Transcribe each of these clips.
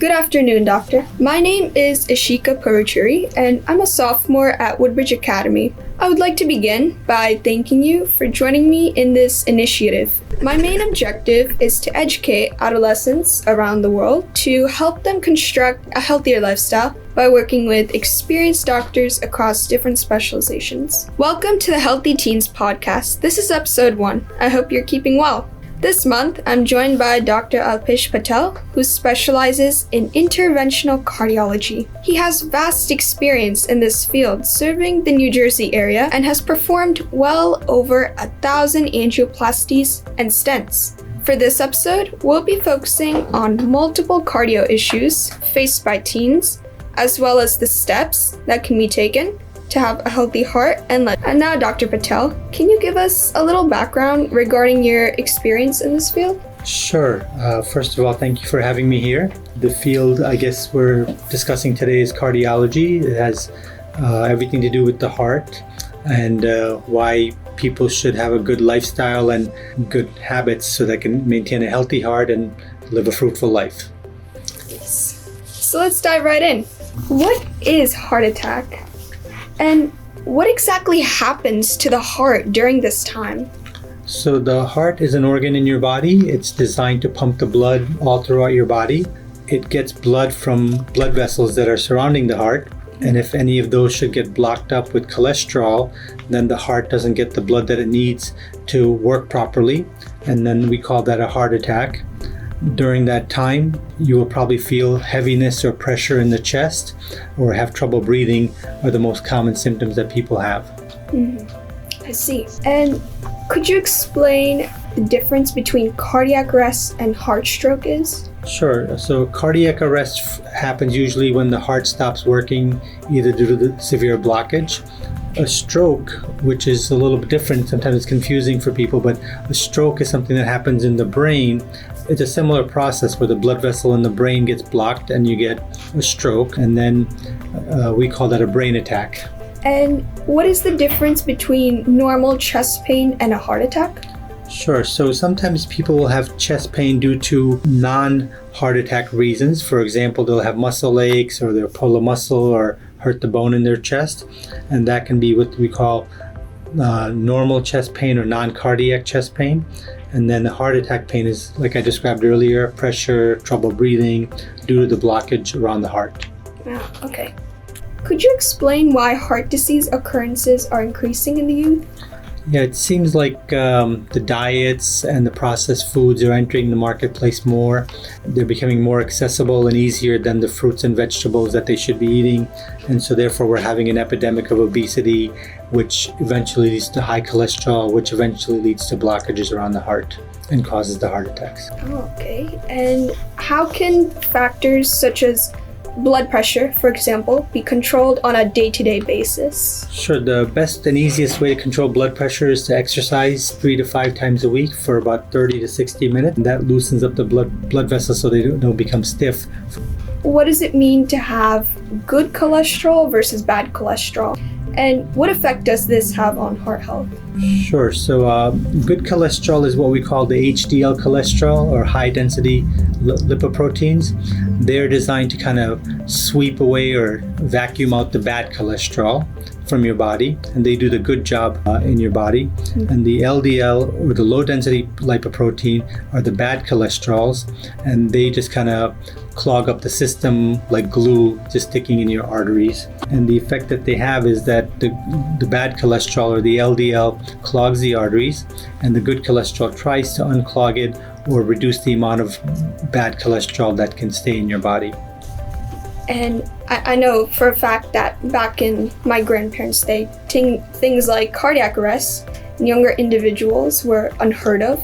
Good afternoon, doctor. My name is EshikaParuchuri, and I'm a sophomore at Woodbridge Academy. I would like to begin by thanking you for joining me in this initiative. My main objective is to educate adolescents around the world to help them construct a healthier lifestyle by working with experienced doctors across different specializations. Welcome to the Healthy Teens podcast. This is episode 1. I hope you're keeping well. This month, I'm joined by Dr. Alpesh Patel, who specializes in interventional cardiology. He has vast experience in this field, serving the New Jersey area, and has performed well over 1,000 angioplasties and stents. For this episode, we'll be focusing on multiple cardio issues faced by teens, as well as the steps that can be taken to have a healthy heart and life. And now, Dr. Patel, can you give us a little background regarding your experience in this field? Sure. First of all, thank you for having me here. The field, I guess, we're discussing today is cardiology. It has everything to do with the heart and why people should have a good lifestyle and good habits so they can maintain a healthy heart and live a fruitful life. Yes. So let's dive right in. What is heart attack? And what exactly happens to the heart during this time? So the heart is an organ in your body. It's designed to pump the blood all throughout your body. It gets blood from blood vessels that are surrounding the heart. And if any of those should get blocked up with cholesterol, then the heart doesn't get the blood that it needs to work properly. And then we call that a heart attack. During that time, you will probably feel heaviness or pressure in the chest or have trouble breathing are the most common symptoms that people have. I see. And could you explain the difference between cardiac arrest and heart stroke is? Sure. So cardiac arrest happens usually when the heart stops working, either due to the severe blockage. A stroke, which is a little bit different, sometimes it's confusing for people, but a stroke is something that happens in the brain. It's a similar process where the blood vessel in the brain gets blocked and you get a stroke, and then we call that a brain attack. And what is the difference between normal chest pain and a heart attack? Sure. So sometimes people will have chest pain due to non-heart attack reasons. For example, they'll have muscle aches or they'll pull a muscle or hurt the bone in their chest. And that can be what we call normal chest pain or non-cardiac chest pain. And then the heart attack pain is, like I described earlier, pressure, trouble breathing due to the blockage around the heart. Ah, okay. Could you explain why heart disease occurrences are increasing in the youth? Yeah, it seems like the diets and the processed foods are entering the marketplace more. They're becoming more accessible and easier than the fruits and vegetables that they should be eating. And so therefore we're having an epidemic of obesity, which eventually leads to high cholesterol, which eventually leads to blockages around the heart and causes the heart attacks. Oh, okay. And how can factors such as blood pressure, for example, be controlled on a day-to-day basis? Sure. The best and easiest way to control blood pressure is to exercise 3 to 5 times a week for about 30 to 60 minutes. And that loosens up the blood vessels so they don't become stiff. What does it mean to have good cholesterol versus bad cholesterol? And what effect does this have on heart health? Sure. So good cholesterol is what we call the HDL cholesterol, or high density lipoproteins. They're designed to kind of sweep away or vacuum out the bad cholesterol from your body, and they do the good job in your body. And the LDL, or the low density lipoprotein, are the bad cholesterols, and they just kind of clog up the system like glue, just sticking in your arteries. And the effect that they have is that the bad cholesterol, or the LDL, clogs the arteries, and the good cholesterol tries to unclog it or reduce the amount of bad cholesterol that can stay in your body. And I know for a fact that back in my grandparents' day, things like cardiac arrest in younger individuals were unheard of.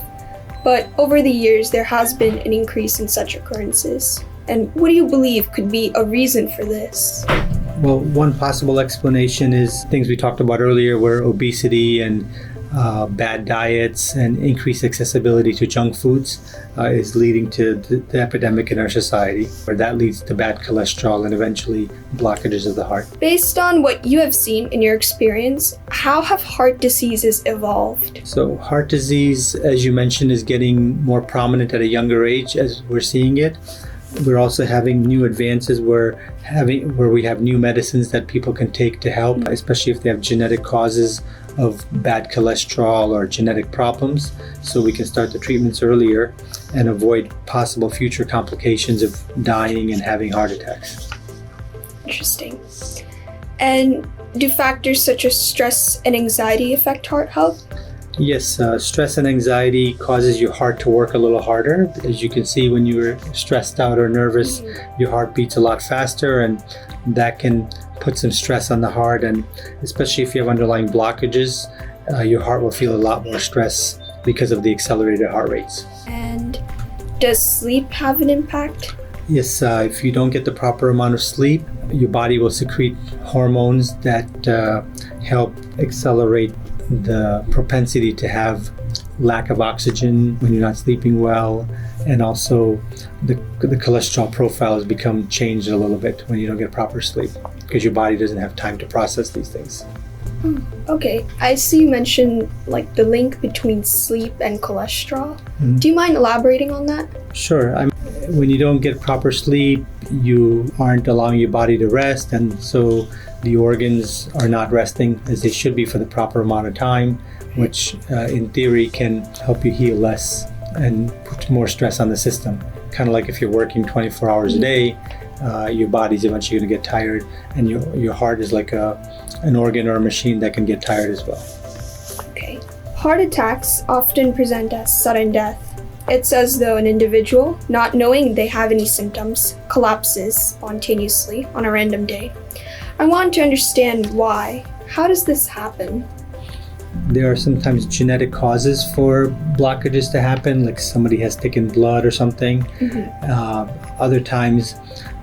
But over the years, there has been an increase in such occurrences. And what do you believe could be a reason for this? Well, one possible explanation is things we talked about earlier, where obesity and bad diets and increased accessibility to junk foods is leading to the epidemic in our society, where that leads to bad cholesterol and eventually blockages of the heart. Based on what you have seen in your experience, how have heart diseases evolved? So heart disease, as you mentioned, is getting more prominent at a younger age as we're seeing it. We're also having new advances where we have new medicines that people can take to help, especially if they have genetic causes of bad cholesterol or genetic problems. So we can start the treatments earlier and avoid possible future complications of dying and having heart attacks. Interesting. And do factors such as stress and anxiety affect heart health? Yes, stress and anxiety causes your heart to work a little harder. As you can see, when you're stressed out or nervous, your heart beats a lot faster, and that can put some stress on the heart. And especially if you have underlying blockages, your heart will feel a lot more stress because of the accelerated heart rates. And does sleep have an impact? Yes, if you don't get the proper amount of sleep, your body will secrete hormones that help accelerate the propensity to have lack of oxygen when you're not sleeping well, and also the cholesterol profile has become changed a little bit when you don't get proper sleep because your body doesn't have time to process these things. Okay, I see you mentioned like the link between sleep and cholesterol. Do you mind elaborating on that? Sure. When you don't get proper sleep, you aren't allowing your body to rest, and so the organs are not resting as they should be for the proper amount of time, which in theory can help you heal less and put more stress on the system. Kind of like if you're working 24 hours a day, your body's eventually going to get tired, and your heart is like an organ or a machine that can get tired as well. Okay. Heart attacks often present as sudden death. It's as though an individual, not knowing they have any symptoms, collapses spontaneously on a random day. I want to understand why. How does this happen? There are sometimes genetic causes for blockages to happen, like somebody has thickened blood or something. Other times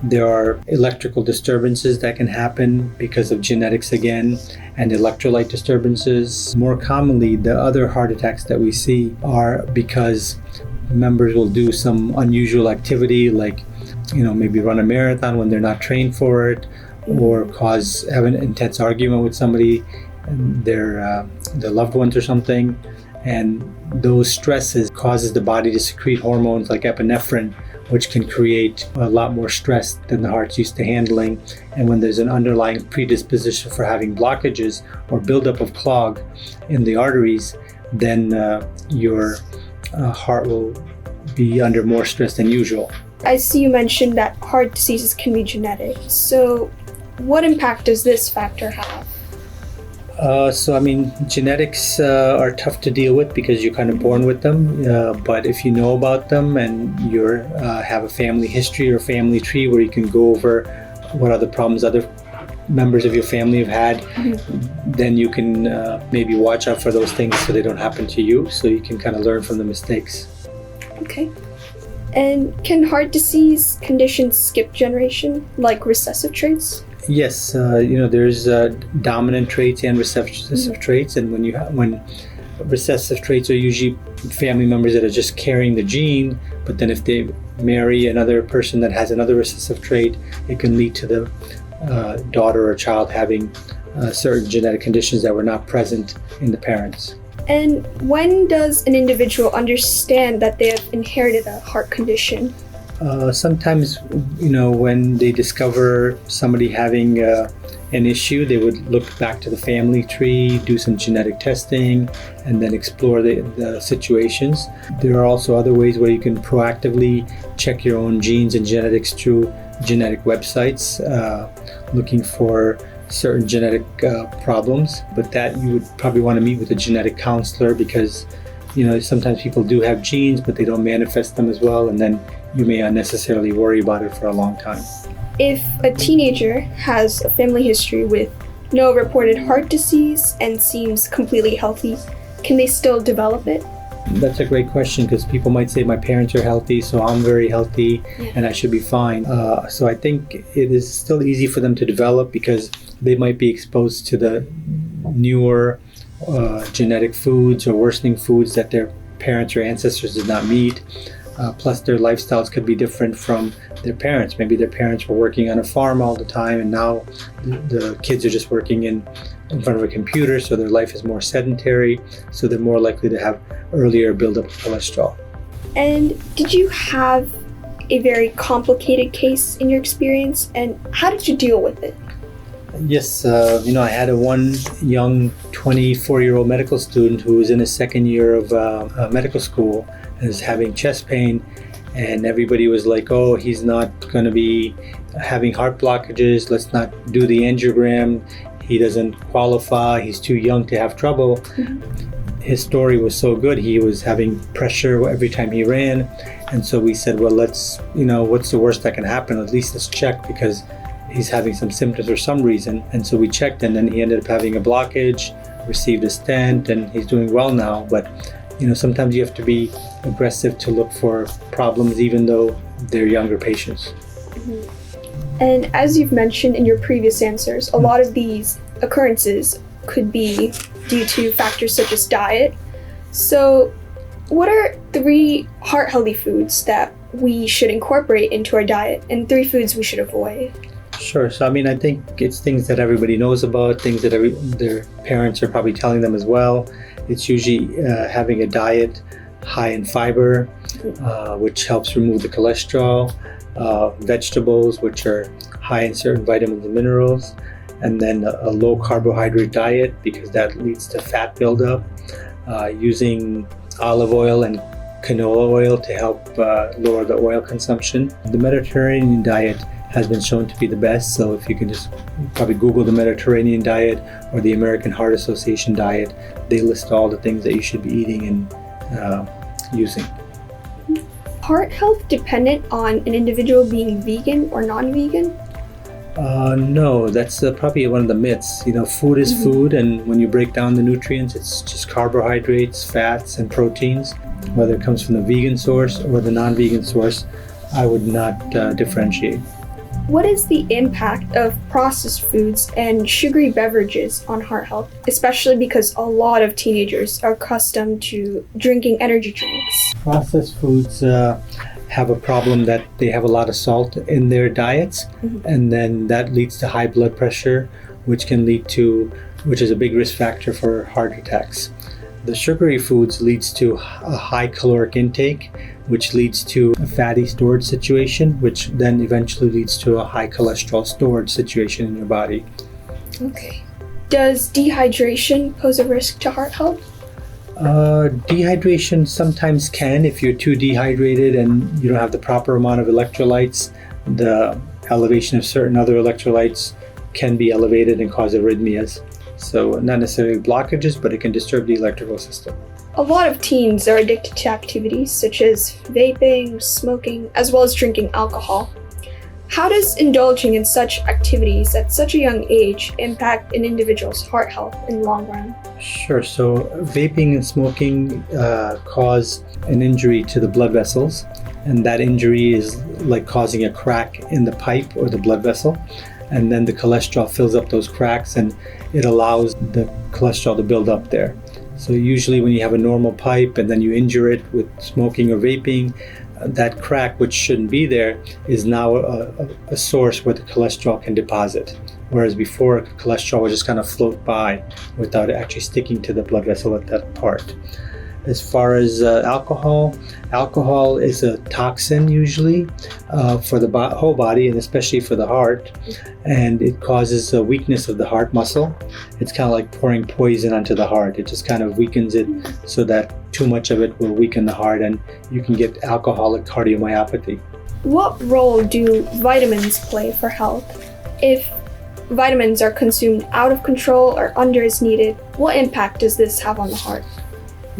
there are electrical disturbances that can happen because of genetics again, and electrolyte disturbances. More commonly, the other heart attacks that we see are because members will do some unusual activity, like maybe run a marathon when they're not trained for it, or have an intense argument with somebody, their loved ones or something, and those stresses causes the body to secrete hormones like epinephrine, which can create a lot more stress than the heart's used to handling. And when there's an underlying predisposition for having blockages or buildup of clog in the arteries, then your heart will be under more stress than usual. I see you mentioned that heart diseases can be genetic. So what impact does this factor have? Genetics are tough to deal with because you're kind of born with them. But if you know about them and you have a family history or family tree where you can go over what other problems other members of your family have had, then you can maybe watch out for those things so they don't happen to you, so you can kind of learn from the mistakes. Okay. And can heart disease conditions skip generation, like recessive traits? Yes, there's dominant traits and recessive traits, and when recessive traits are usually family members that are just carrying the gene, but then if they marry another person that has another recessive trait, it can lead to the daughter or child having certain genetic conditions that were not present in the parents. And when does an individual understand that they have inherited a heart condition? Sometimes, when they discover somebody having an issue, they would look back to the family tree, do some genetic testing, and then explore the situations. There are also other ways where you can proactively check your own genes and genetics through genetic websites, looking for certain genetic problems, but that you would probably want to meet with a genetic counselor because sometimes people do have genes but they don't manifest them as well, and then you may unnecessarily worry about it for a long time. If a teenager has a family history with no reported heart disease and seems completely healthy, can they still develop it? That's a great question, because people might say my parents are healthy, so I'm very healthy and I should be fine. So I think it is still easy for them to develop because they might be exposed to the newer genetic foods or worsening foods that their parents or ancestors did not meet. Plus their lifestyles could be different from their parents. Maybe their parents were working on a farm all the time, and now the kids are just working in front of a computer, so their life is more sedentary, so they're more likely to have earlier buildup of cholesterol. And did you have a very complicated case in your experience, and how did you deal with it? Yes, I had one young 24-year-old medical student who was in his second year of medical school and was having chest pain, and everybody was like, oh, he's not going to be having heart blockages, let's not do the angiogram, he doesn't qualify, he's too young to have trouble. Mm-hmm. His story was so good, he was having pressure every time he ran, and so we said, well, let's, what's the worst that can happen? At least let's check, because he's having some symptoms for some reason. And so we checked, and then he ended up having a blockage, received a stent, and he's doing well now. But sometimes you have to be aggressive to look for problems, even though they're younger patients. Mm-hmm. And as you've mentioned in your previous answers, a lot of these occurrences could be due to factors such as diet. So what are 3 heart-healthy foods that we should incorporate into our diet, and 3 foods we should avoid? Sure. So, I think it's things that everybody knows about, things that their parents are probably telling them as well. It's usually having a diet high in fiber, which helps remove the cholesterol, vegetables, which are high in certain vitamins and minerals, and then a low carbohydrate diet, because that leads to fat buildup, using olive oil and canola oil to help lower the oil consumption. The Mediterranean diet has been shown to be the best, so if you can just probably Google the Mediterranean diet or the American Heart Association diet, they list all the things that you should be eating and using. Heart health dependent on an individual being vegan or non-vegan? No, that's probably one of the myths. Food is food, and when you break down the nutrients, it's just carbohydrates, fats, and proteins. Whether it comes from the vegan source or the non-vegan source, I would not differentiate. What is the impact of processed foods and sugary beverages on heart health, especially because a lot of teenagers are accustomed to drinking energy drinks? Processed foods have a problem that they have a lot of salt in their diets, and then that leads to high blood pressure, which is a big risk factor for heart attacks. The sugary foods leads to a high caloric intake, which leads to a fatty storage situation, which then eventually leads to a high cholesterol storage situation in your body. Okay. Does dehydration pose a risk to heart health? Dehydration sometimes can. If you're too dehydrated and you don't have the proper amount of electrolytes, the elevation of certain other electrolytes can be elevated and cause arrhythmias. So not necessarily blockages, but it can disturb the electrical system. A lot of teens are addicted to activities such as vaping, smoking, as well as drinking alcohol. How does indulging in such activities at such a young age impact an individual's heart health in the long run? Sure. So vaping and smoking cause an injury to the blood vessels, and that injury is like causing a crack in the pipe or the blood vessel, and then the cholesterol fills up those cracks and it allows the cholesterol to build up there. So usually when you have a normal pipe and then you injure it with smoking or vaping, that crack, which shouldn't be there, is now a source where the cholesterol can deposit. Whereas before, cholesterol would just kind of float by without actually sticking to the blood vessel at that part. As far as alcohol is a toxin usually for the whole body, and especially for the heart, and it causes a weakness of the heart muscle. It's kind of like pouring poison onto the heart. It just kind of weakens it so that too much of it will weaken the heart, and you can get alcoholic cardiomyopathy. What role do vitamins play for health? If vitamins are consumed out of control or under as needed, what impact does this have on the heart?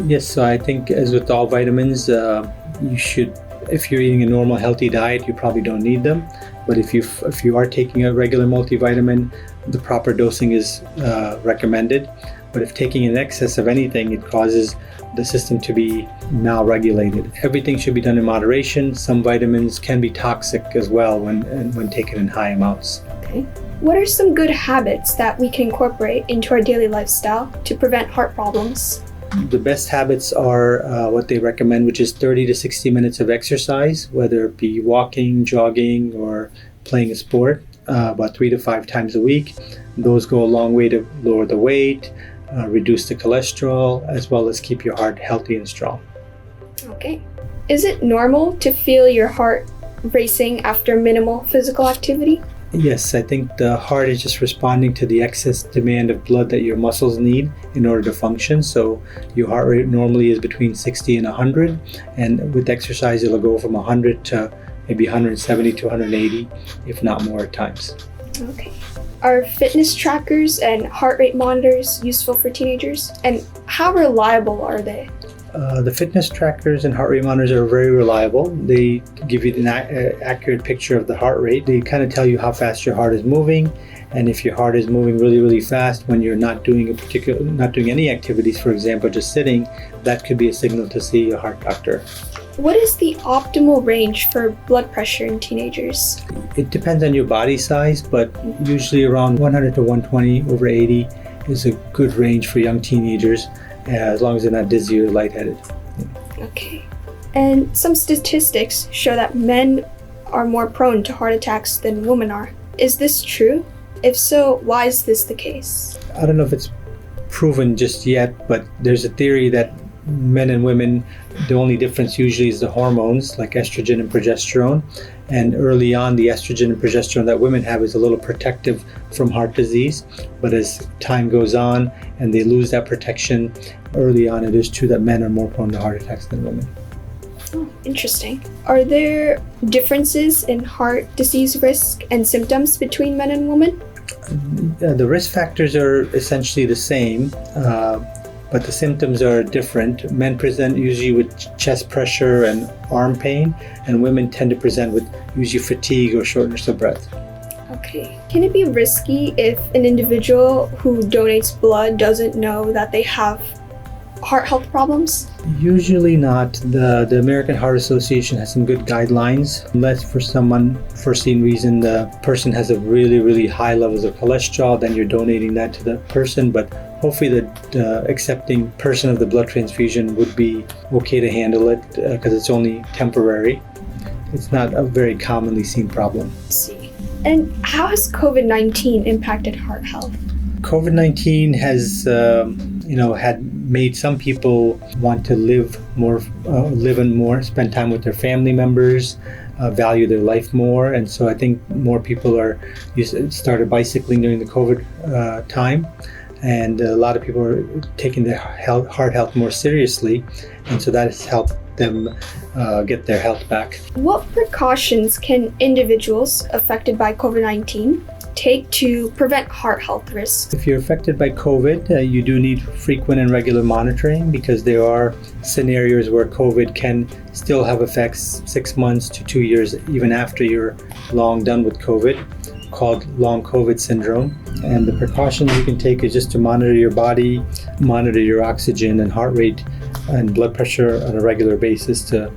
Yes, so I think as with all vitamins, you should, if you're eating a normal healthy diet, you probably don't need them. But if you are taking a regular multivitamin, the proper dosing is recommended. But if taking an excess of anything, it causes the system to be malregulated. Everything should be done in moderation. Some vitamins can be toxic as well when taken in high amounts. Okay. What are some good habits that we can incorporate into our daily lifestyle to prevent heart problems? The best habits are what they recommend, which is 30 to 60 minutes of exercise, whether it be walking, jogging, or playing a sport, about 3 to 5 times a week. Those go a long way to lower the weight, reduce the cholesterol, as well as keep your heart healthy and strong. Okay. Is it normal to feel your heart racing after minimal physical activity? Yes, I think the heart is just responding to the excess demand of blood that your muscles need in order to function. So your heart rate normally is between 60 and 100, and with exercise it'll go from 100 to maybe 170 to 180, if not more at times. Okay. Are fitness trackers and heart rate monitors useful for teenagers? And how reliable are they? The fitness trackers and heart rate monitors are very reliable. They give you an accurate picture of the heart rate. They kind of tell you how fast your heart is moving, and if your heart is moving really, really fast when you're not doing any activities, for example, just sitting, that could be a signal to see a heart doctor. What is the optimal range for blood pressure in teenagers? It depends on your body size, but usually around 100 to 120 over 80 is a good range for young teenagers, as long as they're not dizzy or lightheaded. Okay. And some statistics show that men are more prone to heart attacks than women are. Is this true? If so, why is this the case? I don't know if it's proven just yet, but there's a theory that men and women, the only difference usually is the hormones like estrogen and progesterone. And early on, the estrogen and progesterone that women have is a little protective from heart disease. But as time goes on and they lose that protection early on, it is true that men are more prone to heart attacks than women. Oh, interesting. Are there differences in heart disease risk and symptoms between men and women? The risk factors are essentially the same, but the symptoms are different. Men present usually with chest pressure and arm pain, and women tend to present with usually fatigue or shortness of breath. Okay. Can it be risky if an individual who donates blood doesn't know that they have heart health problems? Usually not. The American Heart Association has some good guidelines, unless for some unforeseen reason the person has a really, really high levels of cholesterol, then you're donating that to the person. But hopefully the accepting person of the blood transfusion would be okay to handle it because it's only temporary. It's not a very commonly seen problem. Let's see. And how has COVID-19 impacted heart health? COVID-19 has, had made some people want to live and more, spend time with their family members, value their life more, and so I think more people started bicycling during the COVID time, and a lot of people are taking their heart health more seriously, and so that has helped them get their health back. What precautions can individuals affected by COVID-19 take to prevent heart health risks? If you're affected by COVID, you do need frequent and regular monitoring because there are scenarios where COVID can still have effects 6 months to 2 years even after you're long done with COVID, called long COVID syndrome. And the precautions you can take is just to monitor your body, monitor your oxygen and heart rate and blood pressure on a regular basis to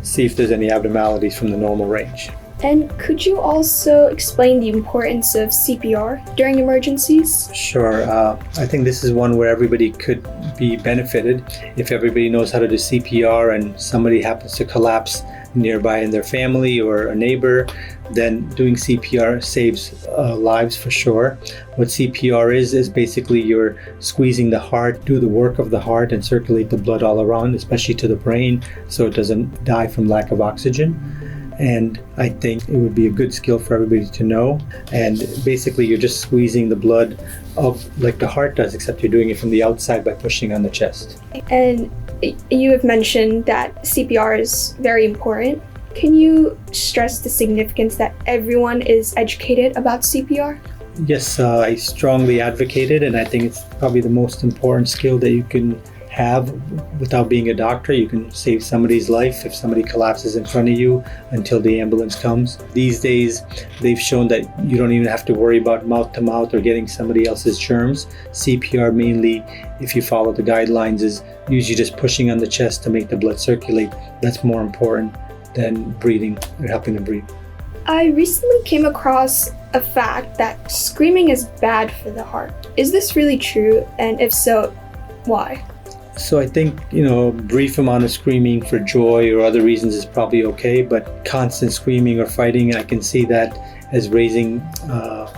see if there's any abnormalities from the normal range. And could you also explain the importance of CPR during emergencies? Sure. I think this is one where everybody could be benefited. If everybody knows how to do CPR and somebody happens to collapse nearby in their family or a neighbor, then doing CPR saves lives for sure. What CPR is basically you're squeezing the heart, do the work of the heart and circulate the blood all around, especially to the brain, so it doesn't die from lack of oxygen. And I think it would be a good skill for everybody to know. And basically you're just squeezing the blood up like the heart does, except you're doing it from the outside by pushing on the chest. And you have mentioned that CPR is very important. Can you stress the significance that everyone is educated about CPR? Yes, I strongly advocate it, and I think it's probably the most important skill that you can have without being a doctor. You can save somebody's life if somebody collapses in front of you until the ambulance comes. These days, they've shown that you don't even have to worry about mouth to mouth or getting somebody else's germs. CPR mainly, if you follow the guidelines, is usually just pushing on the chest to make the blood circulate. That's more important than breathing or helping them breathe. I recently came across a fact that screaming is bad for the heart. Is this really true? And if so, why? So I think, brief amount of screaming for joy or other reasons is probably okay, but constant screaming or fighting, I can see that as raising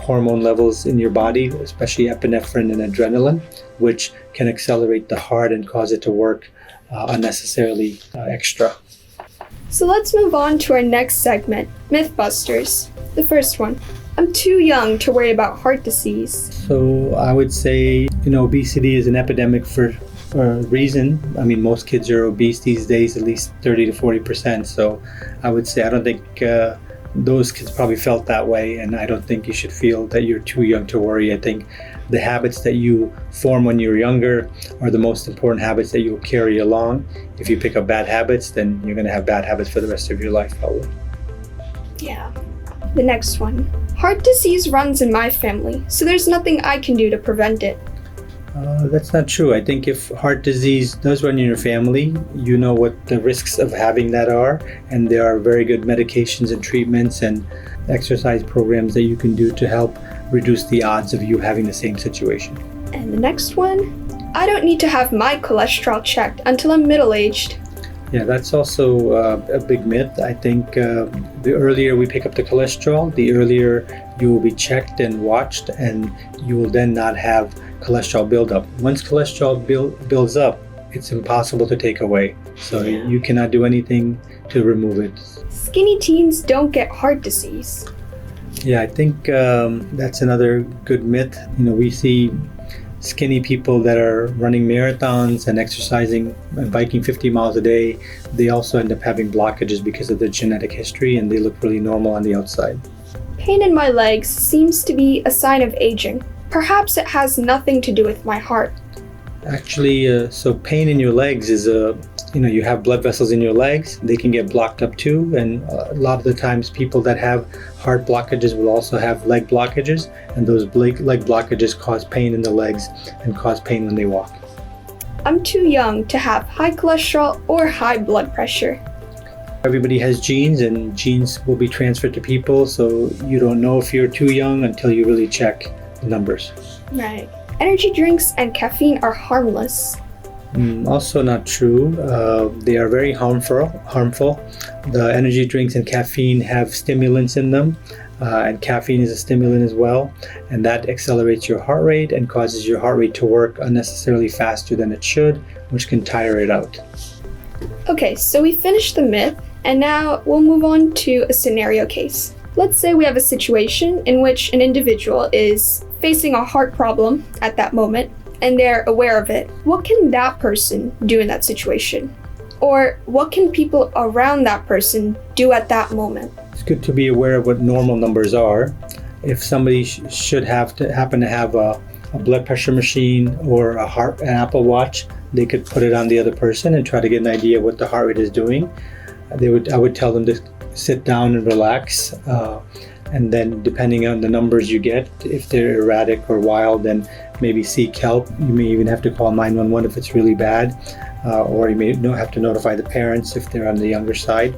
hormone levels in your body, especially epinephrine and adrenaline, which can accelerate the heart and cause it to work unnecessarily extra. So let's move on to our next segment, Mythbusters. The first one, I'm too young to worry about heart disease. So I would say, obesity is an epidemic for a reason. I mean, most kids are obese these days, at least 30 to 40%. So I would say I don't think those kids probably felt that way, and I don't think you should feel that you're too young to worry. I think the habits that you form when you're younger are the most important habits that you'll carry along. If you pick up bad habits, then you're going to have bad habits for the rest of your life, probably. Yeah. The next one. Heart disease runs in my family, so there's nothing I can do to prevent it. That's not true. I think if heart disease does run in your family, you know what the risks of having that are, and there are very good medications and treatments and exercise programs that you can do to help reduce the odds of you having the same situation. And the next one, I don't need to have my cholesterol checked until I'm middle-aged. Yeah, that's also a big myth. I think the earlier we pick up the cholesterol, the earlier you will be checked and watched, and you will then not have cholesterol buildup. Once cholesterol builds up, it's impossible to take away. So you cannot do anything to remove it. Skinny teens don't get heart disease. Yeah, I think that's another good myth. We see skinny people that are running marathons and exercising and biking 50 miles a day. They also end up having blockages because of their genetic history, and they look really normal on the outside. Pain in my legs seems to be a sign of aging. Perhaps it has nothing to do with my heart. Actually, so pain in your legs is you have blood vessels in your legs. They can get blocked up too, and a lot of the times people that have heart blockages will also have leg blockages, and those leg blockages cause pain in the legs and cause pain when they walk. I'm too young to have high cholesterol or high blood pressure. Everybody has genes, and genes will be transferred to people, so you don't know if you're too young until you really check the numbers. Right. Energy drinks and caffeine are harmless. Also not true. They are very harmful. The energy drinks and caffeine have stimulants in them, and caffeine is a stimulant as well, and that accelerates your heart rate and causes your heart rate to work unnecessarily faster than it should, which can tire it out. Okay, so we finished the myth, and now we'll move on to a scenario case. Let's say we have a situation in which an individual is facing a heart problem at that moment, and they're aware of it. What can that person do in that situation? Or what can people around that person do at that moment? It's good to be aware of what normal numbers are. If somebody should happen to have a blood pressure machine or an Apple Watch, they could put it on the other person and try to get an idea of what the heart rate is doing. I would tell them to sit down and relax, and then depending on the numbers you get, if they're erratic or wild, then maybe seek help. You may even have to call 911 if it's really bad, or you may have to notify the parents if they're on the younger side,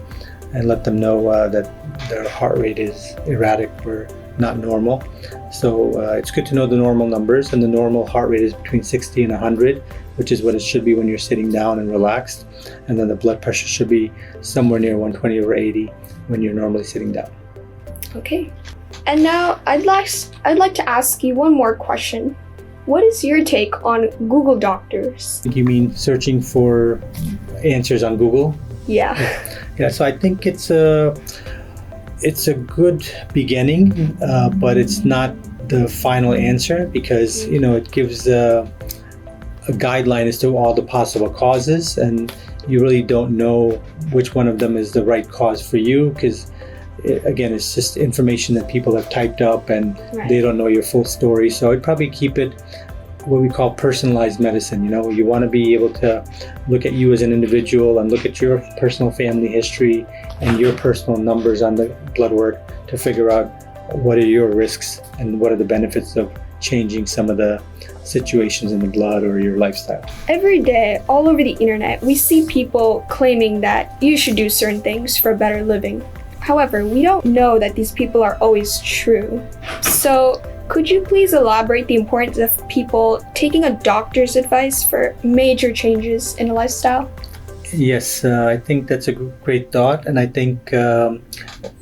and let them know that their heart rate is erratic or not normal. So it's good to know the normal numbers, and the normal heart rate is between 60 and 100, which is what it should be when you're sitting down and relaxed. And then the blood pressure should be somewhere near 120 over 80 when you're normally sitting down. Okay. And now I'd like to ask you one more question. What is your take on Google Doctors? You mean searching for answers on Google? Yeah. Yeah, so I think it's a good beginning, but it's not the final answer, because it gives a guideline as to all the possible causes, and you really don't know which one of them is the right cause for you, because again, it's just information that people have typed up, and They don't know your full story. So I'd probably keep it what we call personalized medicine. You want to be able to look at you as an individual and look at your personal family history and your personal numbers on the blood work to figure out what are your risks and what are the benefits of changing some of the situations in the blood or your lifestyle. Every day, all over the internet, we see people claiming that you should do certain things for a better living. However, we don't know that these people are always true. So, could you please elaborate the importance of people taking a doctor's advice for major changes in a lifestyle? Yes, I think that's a great thought. And I think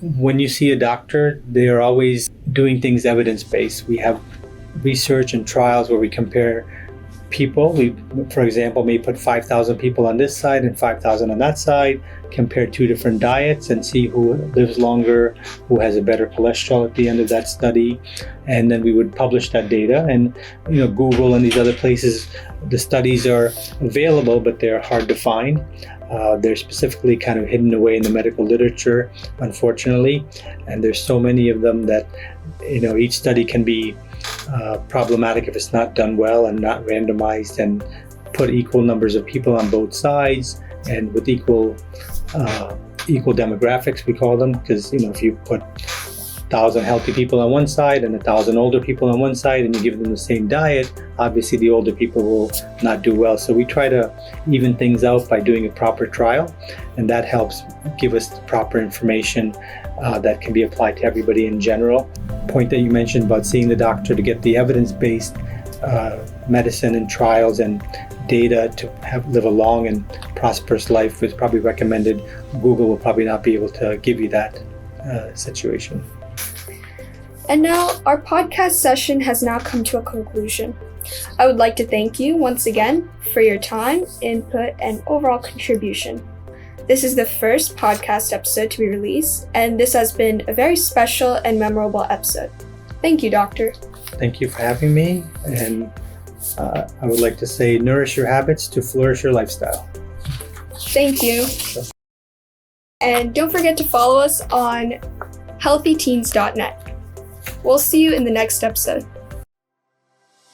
when you see a doctor, they are always doing things evidence-based. We have research and trials where we compare people. We, for example, may put 5,000 people on this side and 5,000 on that side, compare two different diets and see who lives longer, who has a better cholesterol at the end of that study. And then we would publish that data. And Google and these other places, the studies are available, but they're hard to find. They're specifically kind of hidden away in the medical literature, unfortunately. And there's so many of them that each study can be problematic if it's not done well and not randomized and put equal numbers of people on both sides and with equal demographics, we call them, because if you put 1,000 healthy people on one side and 1,000 older people on one side and you give them the same diet, obviously the older people will not do well. So we try to even things out by doing a proper trial, and that helps give us the proper information that can be applied to everybody in general. Point that you mentioned about seeing the doctor to get the evidence-based medicine and trials and data to live a long and prosperous life is probably recommended. Google will probably not be able to give you that situation. And now our podcast session has now come to a conclusion. I would like to thank you once again for your time, input, and overall contribution. This is the first podcast episode to be released, and this has been a very special and memorable episode. Thank you, Doctor. Thank you for having me, and I would like to say nourish your habits to flourish your lifestyle. Thank you. And don't forget to follow us on HealthyTeens.net. We'll see you in the next episode.